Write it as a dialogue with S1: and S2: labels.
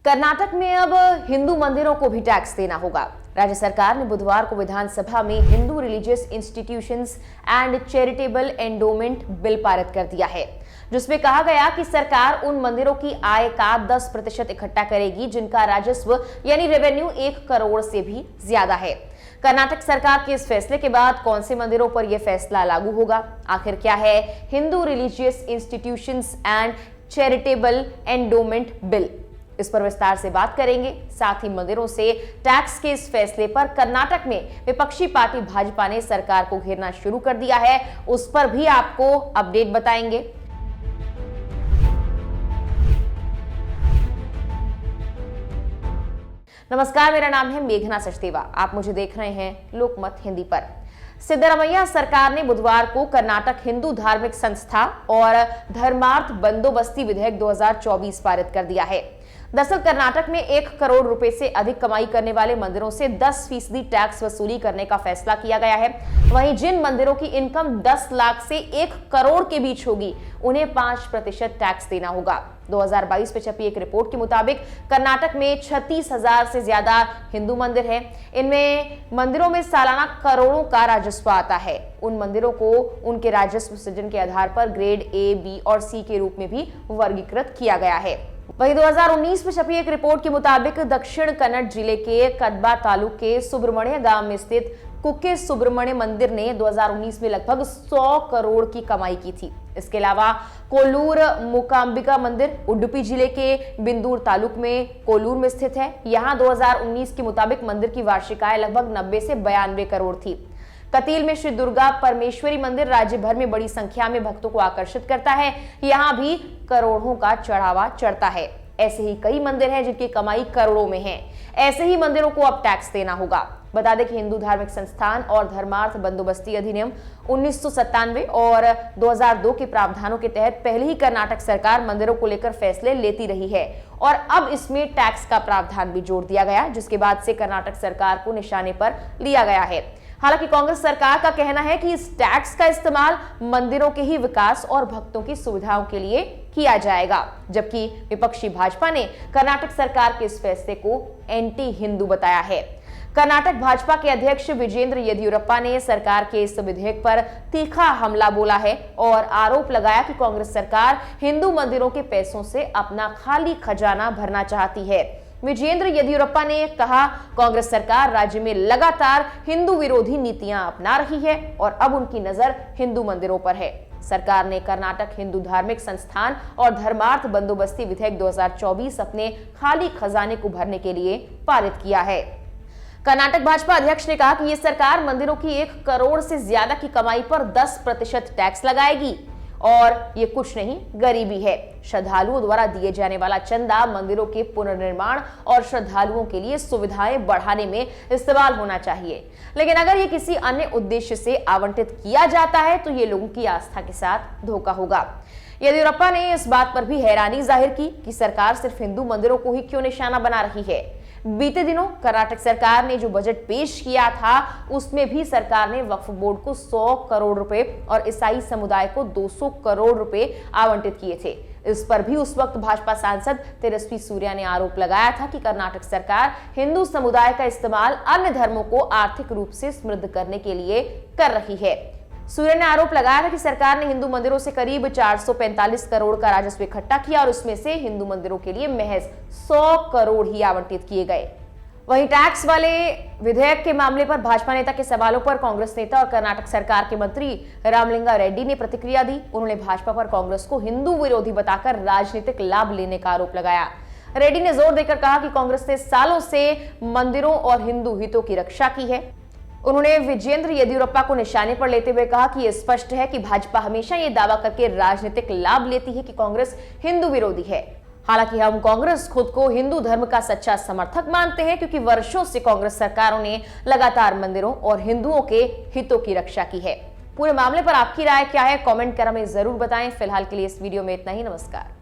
S1: कर्नाटक में अब हिंदू मंदिरों को भी टैक्स देना होगा। राज्य सरकार ने बुधवार को विधानसभा में Hindu religious institutions and charitable endowment bill पारित कर दिया है, जिसमें कहा गया कि सरकार उन मंदिरों की आय का 10% इकट्ठा करेगी जिनका राजस्व यानी रेवेन्यू 1 करोड़ से भी ज्यादा है। कर्नाटक सरकार के इस फैसले के बाद कौन से मंदिरों पर यह फैसला लागू होगा? आखिर क्या है Hindu religious institutions and charitable endowment bill? इस पर विस्तार से बात करेंगे। साथ ही मंदिरों से टैक्स के इस फैसले पर कर्नाटक में विपक्षी पार्टी भाजपा ने सरकार को घेरना शुरू कर दिया है, उस पर भी आपको अपडेट बताएंगे। नमस्कार, मेरा नाम है मेघना सचदेवा। आप मुझे देख रहे हैं लोकमत हिंदी पर। सिद्धरामैया सरकार ने बुधवार को कर्नाटक हिंदू धार्मिक संस्था और धर्मार्थ बंदोबस्ती विधेयक 2024 पारित कर दिया है। दरअसल कर्नाटक में 1 करोड़ रुपए से अधिक कमाई करने वाले मंदिरों से 10% टैक्स वसूली करने का फैसला किया गया है। वहीं जिन मंदिरों की इनकम 10 लाख से 1 करोड़ के बीच होगी, उन्हें 5% टैक्स देना होगा। 2022 में छपी एक रिपोर्ट के मुताबिक कर्नाटक में 36,000 से ज्यादा हिंदू मंदिर हैं। इनमें मंदिरों में सालाना करोड़ों का राजस्व आता है। उन मंदिरों को उनके राजस्व सृजन के आधार पर ग्रेड ए, बी और सी के रूप में भी वर्गीकृत किया गया है। वहीं 2019 में छपी एक रिपोर्ट के मुताबिक दक्षिण कन्नड़ जिले के कदबा तालुक के सुब्रमण्य गांव में स्थित कुके सुब्रमण्य मंदिर ने 2019 में लगभग 100 करोड़ की कमाई की थी। इसके अलावा कोल्लूर मूकांबिका मंदिर उडुपी जिले के बिंदूर तालुक में कोल्लूर में स्थित है। यहाँ 2019 के मुताबिक मंदिर की वार्षिक आय लगभग 90 से 92 करोड़ थी। कतील में श्री दुर्गा परमेश्वरी मंदिर राज्य भर में बड़ी संख्या में भक्तों को आकर्षित करता है। यहाँ भी करोड़ों का चढ़ावा चढ़ता है। ऐसे ही कई मंदिर हैं जिनकी कमाई करोड़ों में है। ऐसे ही मंदिरों को अब टैक्स देना होगा। बता दें कि हिंदू धार्मिक संस्थान और धर्मार्थ बंदोबस्ती अधिनियम 1997 और 2002 के प्रावधानों के तहत पहले ही कर्नाटक सरकार मंदिरों को लेकर फैसले लेती रही है और अब इसमें टैक्स का प्रावधान भी जोड़ दिया गया, जिसके बाद से कर्नाटक सरकार को निशाने पर लिया गया है। हालांकि कांग्रेस सरकार का कहना है कि इस टैक्स का इस्तेमाल मंदिरों के ही विकास और भक्तों की सुविधाओं के लिए किया जाएगा, जबकि विपक्षी भाजपा ने कर्नाटक सरकार के इस फैसले को एंटी हिंदू बताया है। कर्नाटक भाजपा के अध्यक्ष विजेंद्र येदियुरप्पा ने सरकार के इस विधेयक पर तीखा हमला बोला है और आरोप लगाया कि कांग्रेस सरकार हिंदू मंदिरों के पैसों से अपना खाली खजाना भरना चाहती है। विजेंद्र येदियुरप्पा ने कहा, कांग्रेस सरकार राज्य में लगातार हिंदू विरोधी नीतियां अपना रही है और अब उनकी नजर हिंदू मंदिरों पर है। सरकार ने कर्नाटक हिंदू धार्मिक संस्थान और धर्मार्थ बंदोबस्ती विधेयक 2024 अपने खाली खजाने को भरने के लिए पारित किया है। कर्नाटक भाजपा अध्यक्ष ने कहा कि यह सरकार मंदिरों की 1 करोड़ से ज्यादा की कमाई पर 10% टैक्स लगाएगी और ये कुछ नहीं, गरीबी है। श्रद्धालुओं द्वारा दिए जाने वाला चंदा मंदिरों के पुनर्निर्माण और श्रद्धालुओं के लिए सुविधाएं बढ़ाने में इस्तेमाल होना चाहिए, लेकिन अगर ये किसी अन्य उद्देश्य से आवंटित किया जाता है तो ये लोगों की आस्था के साथ धोखा होगा। येदियुरप्पा ने इस बात पर भी हैरानी जाहिर की कि सरकार सिर्फ हिंदू मंदिरों को ही क्यों निशाना बना रही है। बीते दिनों कर्नाटक सरकार ने जो बजट पेश किया था, उसमें भी सरकार ने वक्फ बोर्ड को 100 करोड़ रुपए और ईसाई समुदाय को 200 करोड़ रुपए आवंटित किए थे। इस पर भी उस वक्त भाजपा सांसद तेजस्वी सूर्या ने आरोप लगाया था कि कर्नाटक सरकार हिंदू समुदाय का इस्तेमाल अन्य धर्मों को आर्थिक रूप से समृद्ध करने के लिए कर रही है। सूर्य ने आरोप लगाया था कि सरकार ने हिंदू मंदिरों से करीब 445 करोड़ का राजस्व इकट्ठा किया और उसमें से हिंदू मंदिरों के लिए महज 100 करोड़ ही आवंटित किए गए। वहीं टैक्स वाले विधेयक के मामले पर भाजपा नेता के सवालों पर कांग्रेस नेता और कर्नाटक सरकार के मंत्री रामलिंगा रेड्डी ने प्रतिक्रिया दी। उन्होंने भाजपा पर कांग्रेस को हिंदू विरोधी बताकर राजनीतिक लाभ लेने का आरोप लगाया। रेड्डी ने जोर देकर कहा कि कांग्रेस ने सालों से मंदिरों और हिंदू हितों की रक्षा की है। उन्होंने विजेंद्र येदियुरप्पा को निशाने पर लेते हुए कहा कि यह स्पष्ट है कि भाजपा हमेशा ये दावा करके राजनीतिक लाभ लेती है कि कांग्रेस हिंदू विरोधी है। हालांकि हम कांग्रेस खुद को हिंदू धर्म का सच्चा समर्थक मानते हैं, क्योंकि वर्षों से कांग्रेस सरकारों ने लगातार मंदिरों और हिंदुओं के हितों की रक्षा की है। पूरे मामले पर आपकी राय क्या है, कमेंट कर हमें जरूर बताएं। फिलहाल के लिए इस वीडियो में इतना ही। नमस्कार।